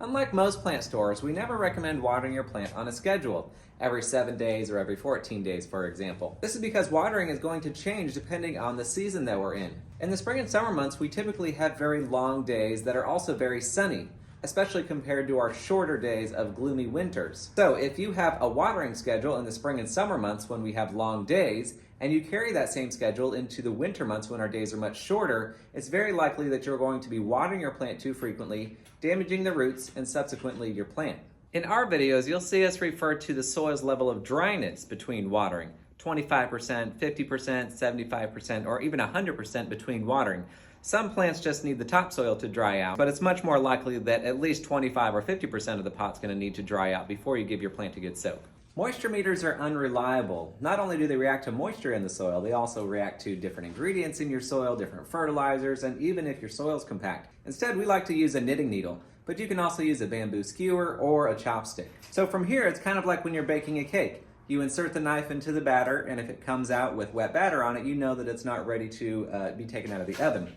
Unlike most plant stores, we never recommend watering your plant on a schedule, every 7 days or every 14 days, for example. This is because watering is going to change depending on the season that we're in. In the spring and summer months, we typically have very long days that are also very sunny, especially compared to our shorter days of gloomy winters. So if you have a watering schedule in the spring and summer months when we have long days, and you carry that same schedule into the winter months when our days are much shorter, it's very likely that you're going to be watering your plant too frequently, damaging the roots and subsequently your plant. In our videos, you'll see us refer to the soil's level of dryness between watering, 25%, 50%, 75%, or even 100% between watering. Some plants just need the topsoil to dry out, but it's much more likely that at least 25 or 50% of the pot's going to need to dry out before you give your plant a good soak. Moisture meters are unreliable. Not only do they react to moisture in the soil, they also react to different ingredients in your soil, different fertilizers, and even if your soil's compact. Instead, we like to use a knitting needle, but you can also use a bamboo skewer or a chopstick. So from here, it's kind of like when you're baking a cake. You insert the knife into the batter, and if it comes out with wet batter on it, you know that it's not ready to be taken out of the oven.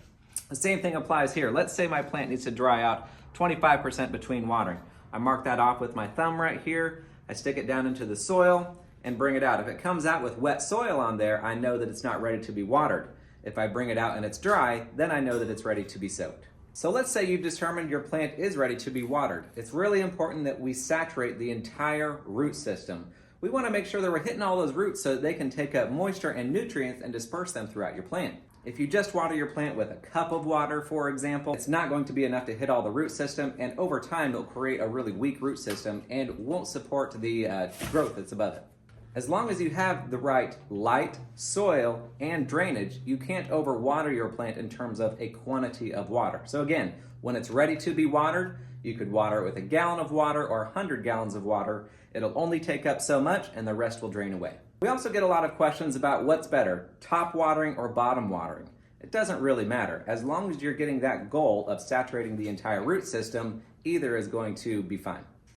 The same thing applies here. Let's say my plant needs to dry out 25% between watering. I mark that off with my thumb right here. I stick it down into the soil and bring it out. If it comes out with wet soil on there, I know that it's not ready to be watered. If I bring it out and it's dry, then I know that it's ready to be soaked. So let's say you've determined your plant is ready to be watered. It's really important that we saturate the entire root system. We want to make sure that we're hitting all those roots so that they can take up moisture and nutrients and disperse them throughout your plant. If you just water your plant with a cup of water, for example, it's not going to be enough to hit all the root system, and over time it'll create a really weak root system and won't support the growth that's above it. As long as you have the right light, soil, and drainage, you can't overwater your plant in terms of a quantity of water. So again, when it's ready to be watered, you could water it with a gallon of water or 100 gallons of water. It'll only take up so much and the rest will drain away. We also get a lot of questions about what's better, top watering or bottom watering. It doesn't really matter. As long as you're getting that goal of saturating the entire root system, either is going to be fine.